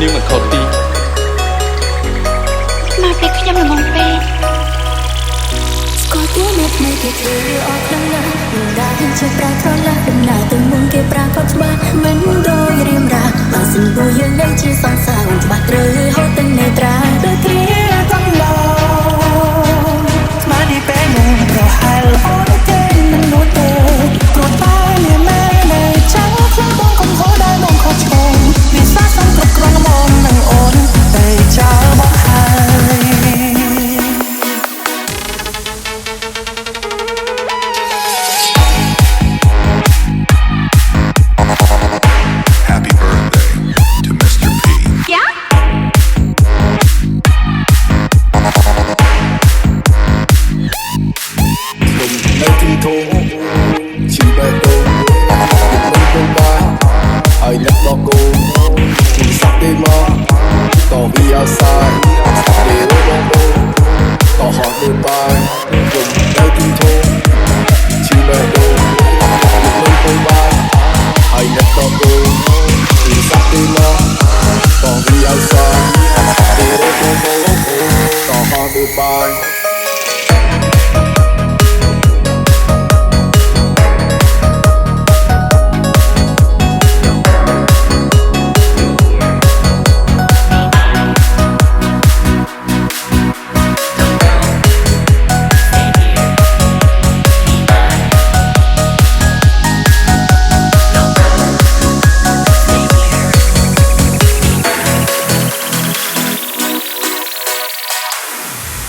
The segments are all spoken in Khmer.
នាងមិនខុសទីមកពេលខ្ញុំល្ងងពេកស្គាល់គួរមកនៅគេធ្វើអស់ខ្លាំងណាស់មិនដែលជាប្រាថ្នាដំណើរទៅមុនគេប្រាកដច្បាស់មិនដូចរៀមរាបើសិនពូយើងនៅជាសង្សារច្បាស់ត្រូវហូតទាំងនេត្រាដូចគ្នាទាំងឡងស្មារតីពេលនោះប្រហែលអត់ទេមិននោះទេព្រោះតែមានម៉ែនៅចាំខ្លួនបងកុំហូរដែរបងខុសឆ្គងវាសាសំគ្រប់គ្រាន់មកនឹងអូនតែចោលបងហើយ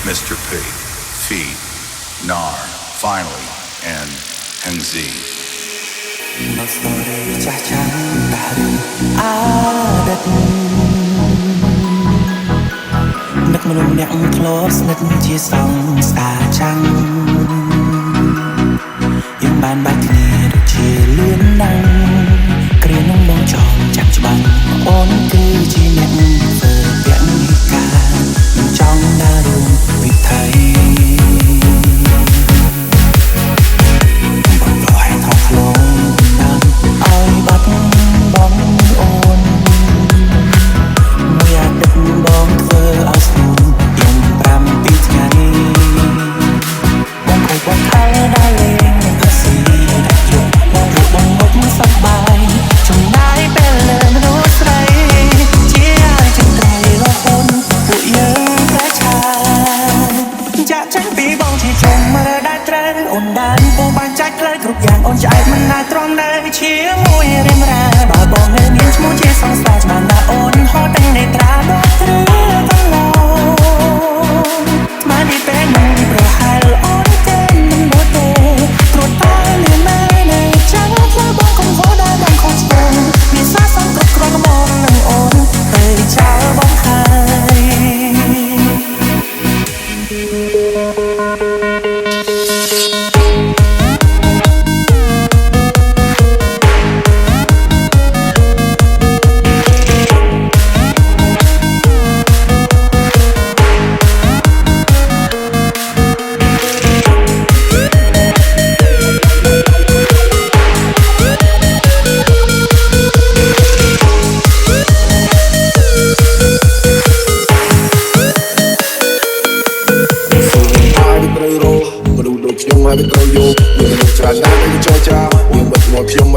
Mr. P, Feed, Nar, Finally, and NZ. នឹកមនុស្សអ្នកធ្លាប់ស្និទ្ធជាសងស្អាតចាំងយើងបានបាច់គ្នាដូចជាលឿនណាស់គ្រានោះបងចង់ចាំច្បាស់អូនគឺជាអ្នកធ្វើពាក់និកាមិនចង់ដើររួមវិថីបងប្រហែលថោកខ្លងណាស់ឲ្យបាត់បងអូនមួយអាទិត្យបងធ្វើឲ្យស្នូលខ្ញុំ5 2ថ្ងៃបងខកខានដល់លេងភាសាដាក់ជប់បងរួចបងមកសប្បាយចំណាយពេលលើមនុស្សស្រីជាឲ្យចិនត្រៃរហូតពួកយើងប្រឆាចាក់ចេញពីបងជាជុំមើលដែលត្រូវអូនបានពូបានចាច់ផ្លូវគ្រប់យ៉ាងអូនឆ្អែតមិនណាទ្រាំនៅជាមួយរៀមរាបើបងនៅមានឈ្មោះជាសង្សារច្បាស់ណាអូនហត់ទាំងនេត្រាដល់ព្រឺទាំងឡងស្មាននេះពេលនឹងប្រហែលអូនទេមិនមកទេព្រោះតែមានម៉ែនៅចាំធ្វើបងកុំហូរដែរបងខុសឆ្គងមានសាសំគ្រប់គ្រាន់មកនឹងអូនតែចោលបងហើយ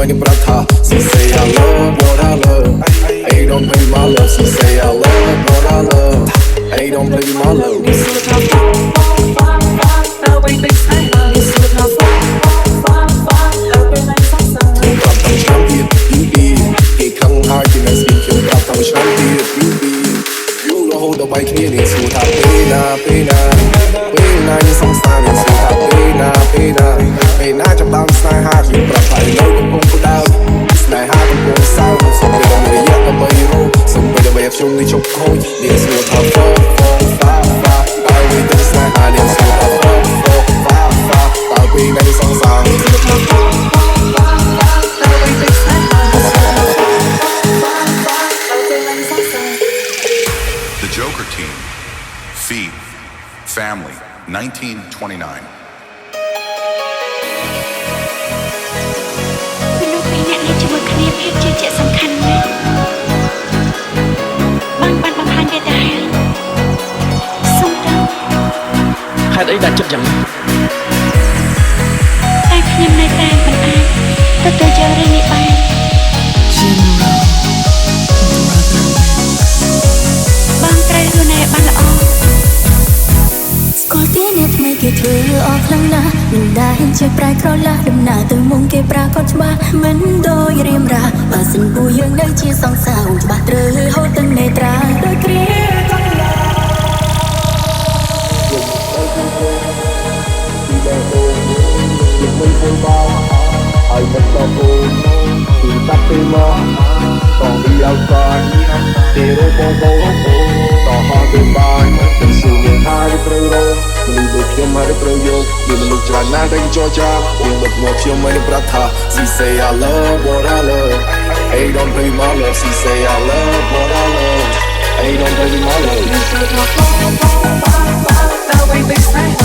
Money brata, she say I love what I love. Hey, don't play my love. She say I love what I love. Hey, don't play my love. This is how the way they say. This is how every night sunshine. Gặp thằng sáng tiệt, you be. Cái khăng hai thì ngày xin chung gặp thằng sáng tiệt, you be. You know how the bike here is. So how pena, pena, pena như sông xa như so how pena, pena, pena trong đám sai hát như bạc phải lâu cũng không có đau. Này hát cũng không sao, xong bây giờ người nhắc là mây rô, xong bây giờ bây giờ chung đi chụp khôi, liền so how phô phô phá phá, bao người tới sai hai liền so how phô phô phá phá, bao người này sông xa. The Joker Team, Feed, Family, 1929. មនុស្សពីរនាក់នេះជាមួយគ្នាភាពជឿជាក់សំខាន់ណាស់ តុអីដែលចិត្តយ៉ាងនេះតែខ្ញុំនៅតែមិនអាចទទួលយករឿងនេះបានបងត្រូវខ្លួនឯងបានល្អស្គាល់ពីអ្នកថ្មីគេធ្វើអស់ខ្លាំងណាស់មិនដែលជាប្រែក្រឡាស់ដំណើរទៅមុខគេប្រាកដច្បាស់មិនដូចរៀមរាបើសិនពូយើងនៅជាសង្សារច្បាស់ត្រូវហូតទាំងនេត្រាដូចគ្រាកន្លងមិនធ្វើបងឲ្យមិនដល់គូពីតាប់ពីមកតោះពីអោកានទេរបងបងតោះហោទៅបានទៅសួរយើងហើយត្រូវរកមនុស្សដូចខ្ញុំហើយត្រូវយកមានមនុស្សច្រើនណាស់ដែលចរចាយើងបិទមកខ្ញុំមិនប្រាប់ថា She say I love what I love Hey don't play my love She say I love what I love Hey don't play my love Now baby say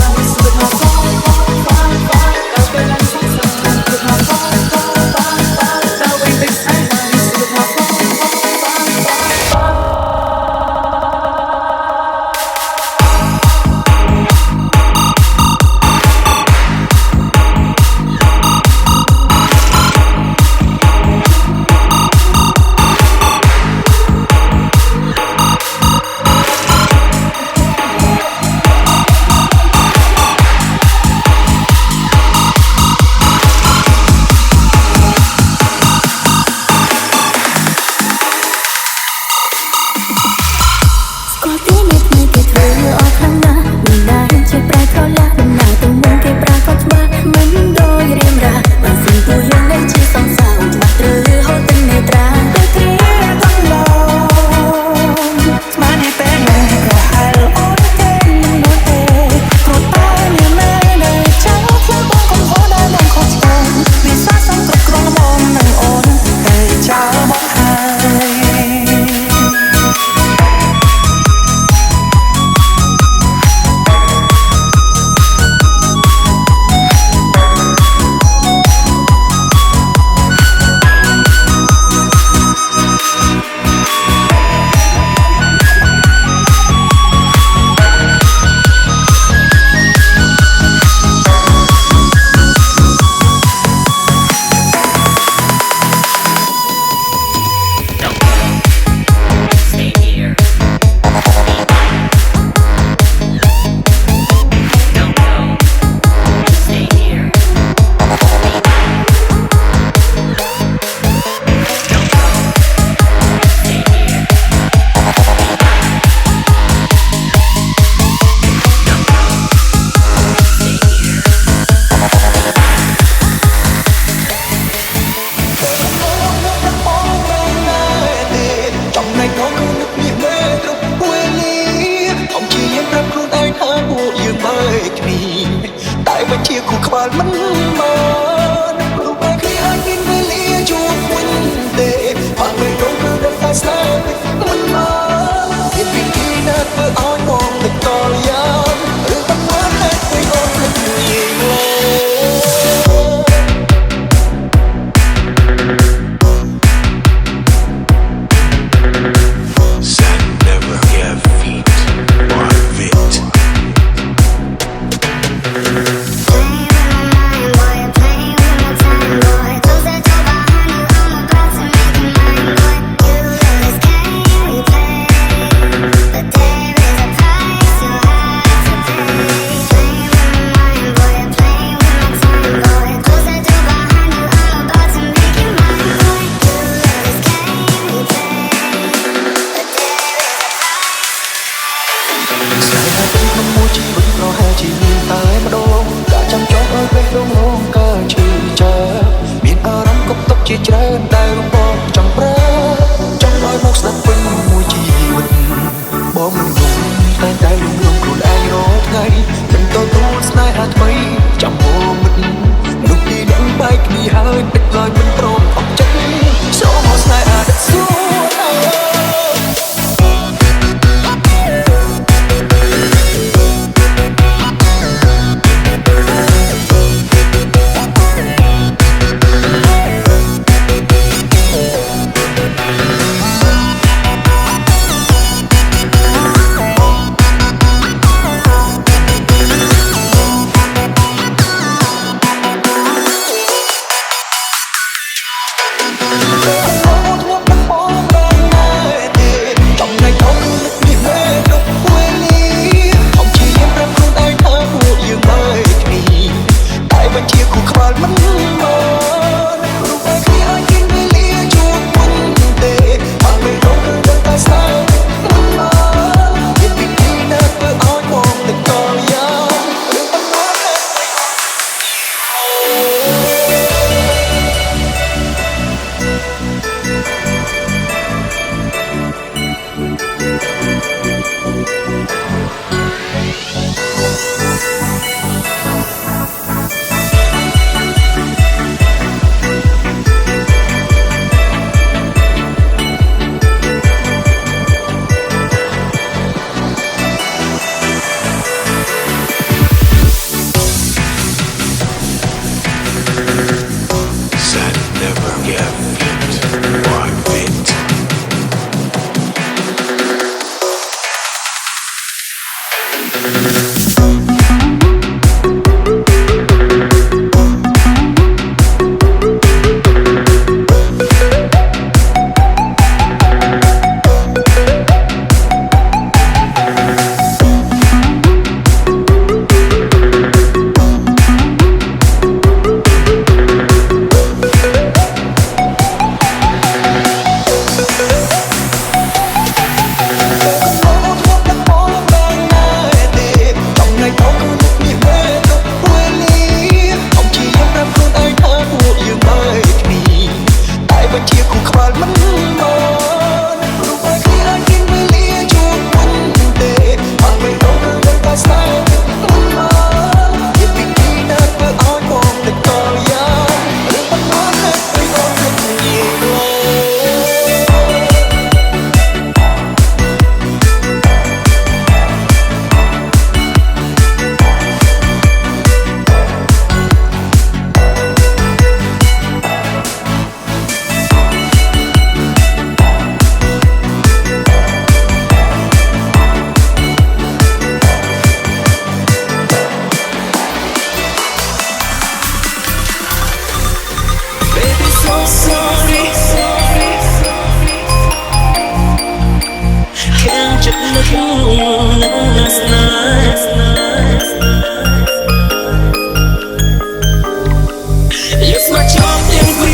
Hãy subscribe cho kênh Ghiền Mì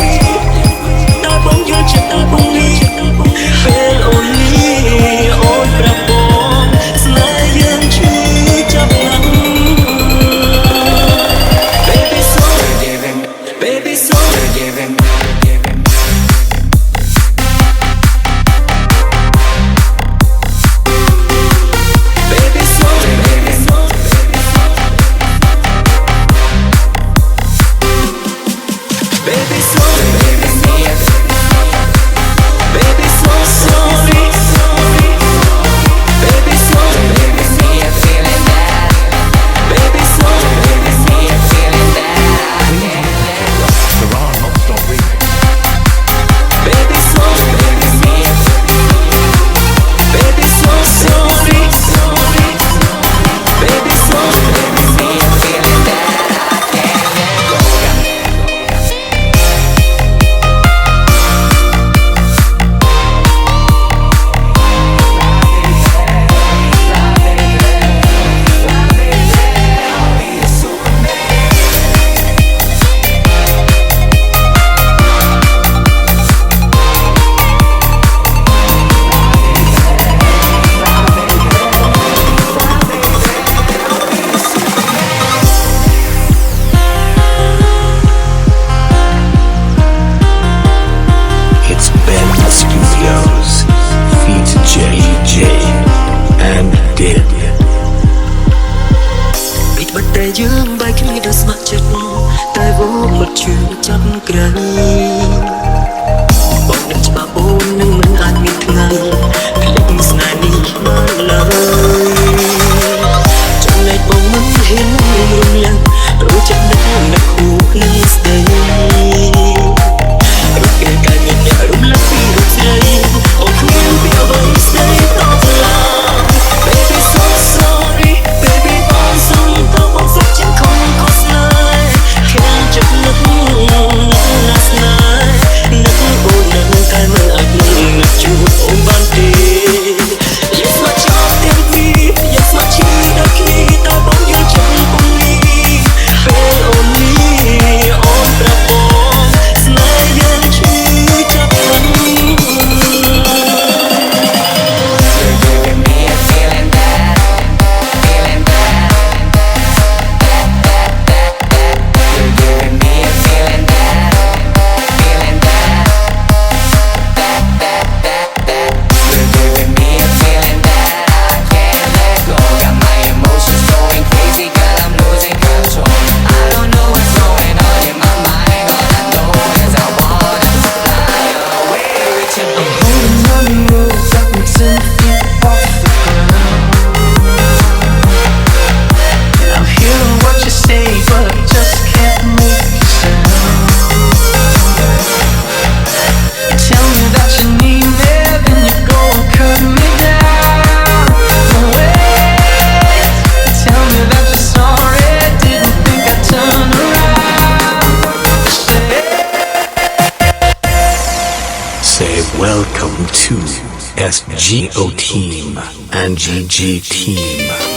Gõ để không bỏ lỡ SGO Team and GG Team.